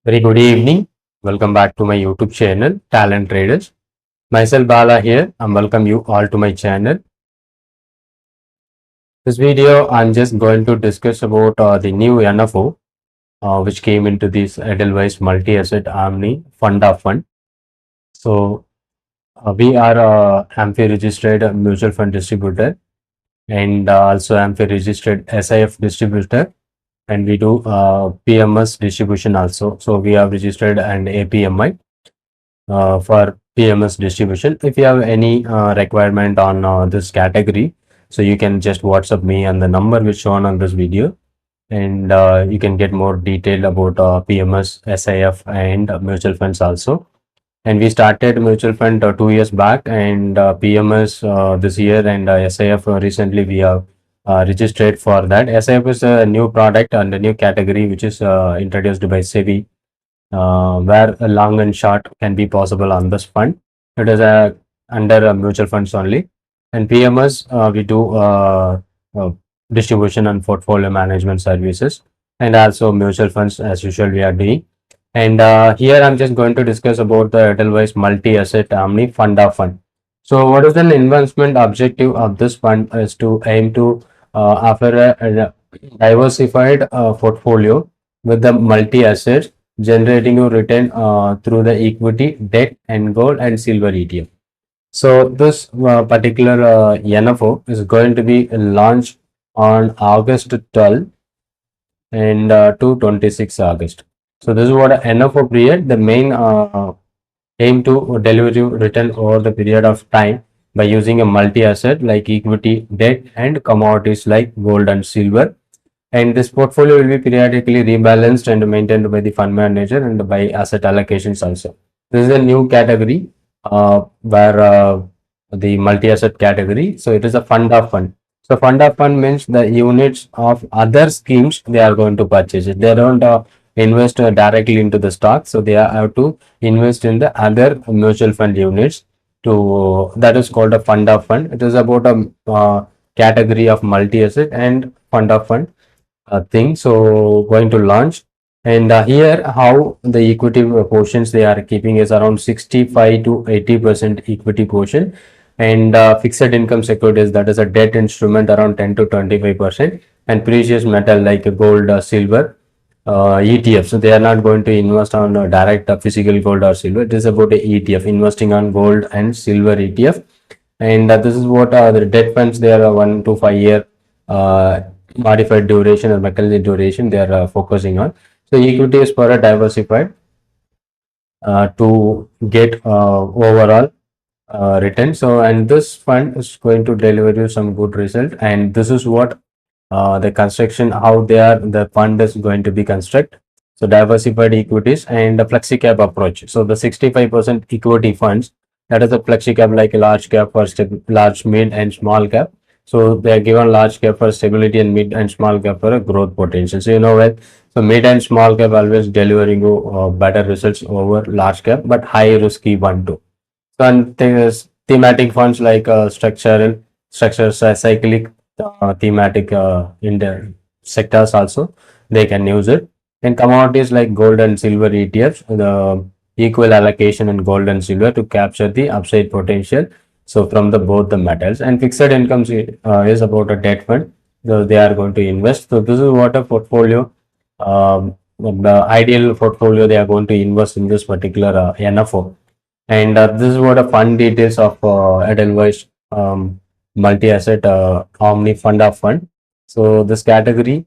Very good evening. Welcome back to my YouTube channel, Talent Traders. Myself Bala here and welcome you all to my channel. This video, I'm just going to discuss about the new NFO which came into this Edelweiss multi-asset Omni fund of fund. So we are AMFI registered mutual fund distributor and also AMFI registered SIF distributor, and we do PMS distribution also. So we have registered an APMI for PMS distribution. If you have any requirement on this category, so you can just WhatsApp me on the number which shown on this video, and you can get more detail about PMS, SIF, and mutual funds also. And we started mutual fund 2 years back, and PMS this year, and SIF recently we have registered for that. SIF is a new product and a new category which is introduced by SEBI, where a long and short can be possible on this fund. It is under mutual funds only. And PMS, we do distribution and portfolio management services, and also mutual funds as usual we are doing. And here I'm just going to discuss about the Edelweiss multi-asset Omni fund of fund. So what is the investment objective of this fund is to aim to offer a diversified portfolio with the multi-assets, generating a return through the equity, debt, and gold and silver ETF. So this particular NFO is going to be launched on August 12 and to 26 August. So this is what a NFO period. The main aim to deliver you return over the period of time by using a multi-asset like equity, debt, and commodities like gold and silver. And this portfolio will be periodically rebalanced and maintained by the fund manager and by asset allocations also. This is a new category where the multi-asset category. So it is a fund of fund. So fund of fund means the units of other schemes they are going to purchase it. They don't invest directly into the stock. So they have to invest in the other mutual fund units. To that is called a fund of fund. It is about a category of multi-asset and fund of fund thing. So going to launch, and here how the equity portions they are keeping is around 65 to 80% equity portion, and fixed income securities, that is a debt instrument, around 10 to 25%, and precious metal like gold, silver, ETF. So they are not going to invest on direct physical gold or silver. It is about a ETF, investing on gold and silver ETF. And this is what the debt funds, they are 1 to 5 year modified duration or McKinsey duration they are focusing on. So equity is for a diversified to get overall return. So, and this fund is going to deliver you some good result. And this is what the construction, how the fund is going to be constructed. So diversified equities and the flexi cap approach. So the 65% equity funds, that is a flexi cap, like a large cap for large, mid, and small cap. So they are given large cap for stability and mid and small cap for a growth potential. So you know well, so mid and small cap always delivering you better results over large cap, but high risky one too. So and there's thematic funds like structures, cyclic thematic in the sectors also they can use it. And commodities like gold and silver ETFs, the equal allocation in gold and silver to capture the upside potential. So from the both the metals. And fixed incomes is about a debt fund. So they are going to invest. So this is what a portfolio, the ideal portfolio they are going to invest in this particular NFO. And this is what a fund details of Edelweiss multi-asset Omni fund of fund. So this category,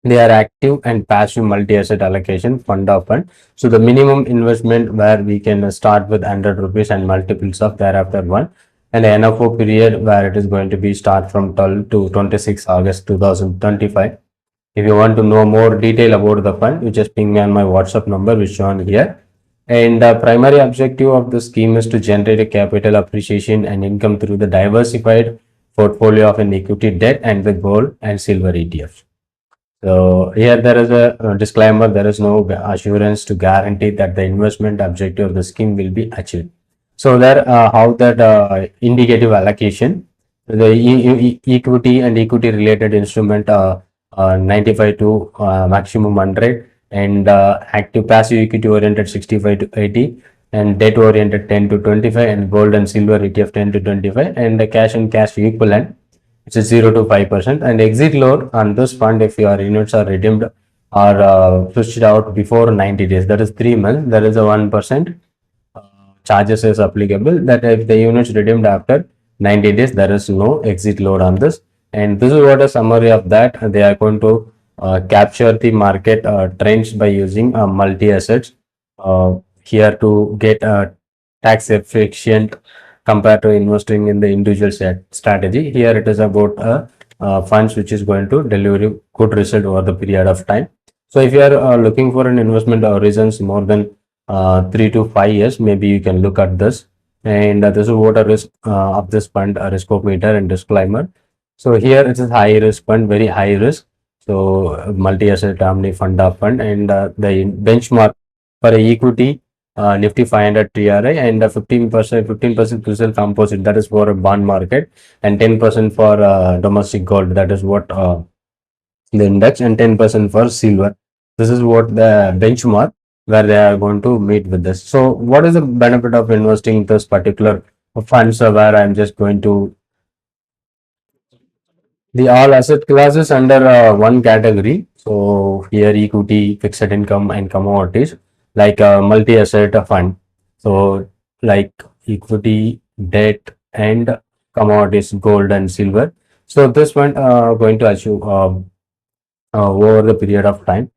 they are active and passive multi-asset allocation fund of fund. So the minimum investment where we can start with 100 rupees and multiples of thereafter one, and the NFO period where it is going to be start from 12 to 26 August 2025. If you want to know more detail about the fund, you just ping me on my WhatsApp number which shown here. And the primary objective of the scheme is to generate a capital appreciation and income through the diversified portfolio of an equity, debt, and the gold and silver ETF. So here there is a disclaimer, there is no assurance to guarantee that the investment objective of the scheme will be achieved. So there how that indicative allocation, the equity and equity related instrument 95 to maximum 100, and active passive equity oriented 65 to 80, and debt oriented 10 to 25, and gold and silver ETF 10 to 25, and the cash and cash equivalent, which is 0 to 5%. And exit load on this fund, if your units are redeemed or pushed out before 90 days, that is 3 months, there is a 1% charges is applicable. That if the units redeemed after 90 days, there is no exit load on this. And this is what a summary of that. They are going to capture the market trends by using multi assets here to get tax efficient compared to investing in the individual strategy. Here it is about funds which is going to deliver good result over the period of time. So if you are looking for an investment horizons more than 3 to 5 years, maybe you can look at this. And this is what a risk of this fund, a risk meter and disclaimer. So here it is high risk fund, very high risk. So multi-asset Omni fund of fund, and the benchmark for a equity Nifty 500 TRI, and 15% crystal composite, that is for a bond market, and 10% for domestic gold, that is what the index, and 10% for silver. This is what the benchmark where they are going to meet with this. So what is the benefit of investing in this particular funds where I'm just going to the all asset classes under one category. So here equity, fixed income and commodities, like a multi-asset fund. So like equity, debt and commodities, gold and silver. So this one going to achieve over the period of time.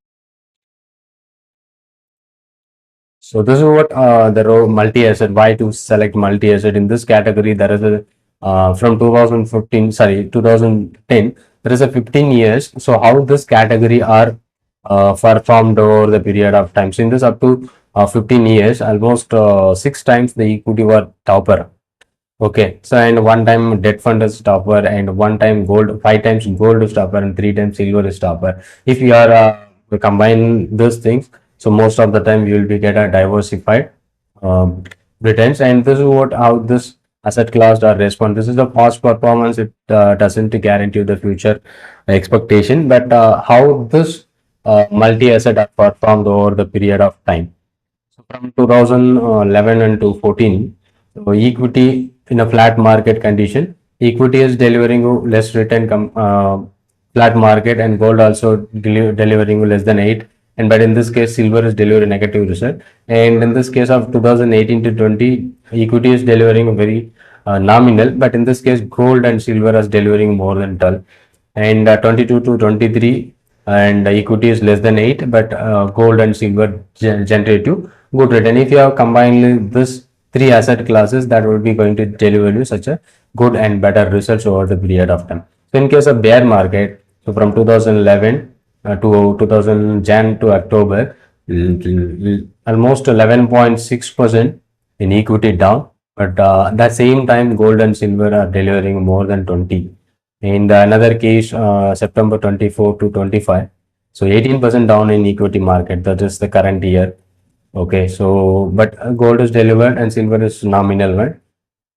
So this is what the row multi-asset, why to select multi-asset in this category. There is a from 2015, sorry, 2010, there is a 15 years. So how this category are performed over the period of time. So in this up to 15 years, almost 6 times the equity were topper. Okay, so and one time debt fund is topper, and one time gold, 5 times gold is topper, and 3 times silver is topper. If you are combine these things, so most of the time you will be get a diversified returns. And this is what how this asset class are respond. This is the past performance. It doesn't guarantee the future expectation, but how this multi asset are performed over the period of time. So from 2011 and to 14, so equity in a flat market condition, equity is delivering you less return flat market, and gold also delivering you less than 8. And but in this case, silver is delivering negative result. And in this case of 2018 to 20, equity is delivering very nominal, but in this case, gold and silver is delivering more than 12. And 22 to 23, and equity is less than 8, but gold and silver generate you good return. If you have combined this three asset classes, that will be going to deliver you such a good and better results over the period of time. So in case of bear market, so from 2011 to 2000 Jan to October, almost 11.6% in equity down, but that same time gold and silver are delivering more than 20. In the another case, September 24 to 25, so 18% down in equity market, that is the current year. Okay, so but gold is delivered and silver is nominal one.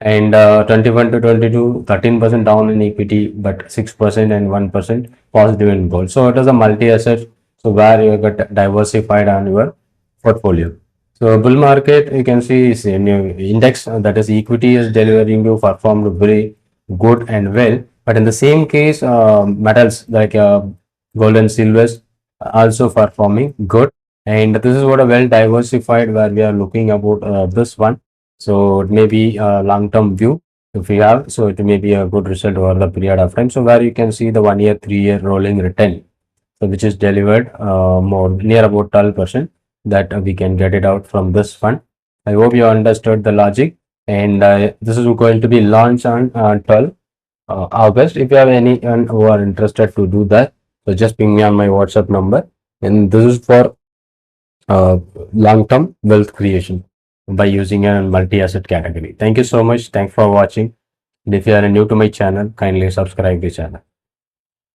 And 21 to 22, 13% down in equity, but 6% and 1% positive in gold. So it is a multi-asset, so where you got diversified on your portfolio. So bull market, you can see is in your index, that is equity is delivering you performed very good and well. But in the same case, metals like gold and silvers also performing good. And this is what a well diversified where we are looking about this one. So it may be a long-term view if you have, so it may be a good result over the period of time. So where you can see the 1 year, 3 year rolling return, so which is delivered more near about 12% that we can get it out from this fund. I hope you understood the logic, and this is going to be launched on 12 August. If you have anyone who are interested to do that, so just ping me on my WhatsApp number, and this is for long-term wealth creation by using a multi-asset category. Thank you so much. Thanks for watching. And if you are new to my channel, kindly subscribe the channel.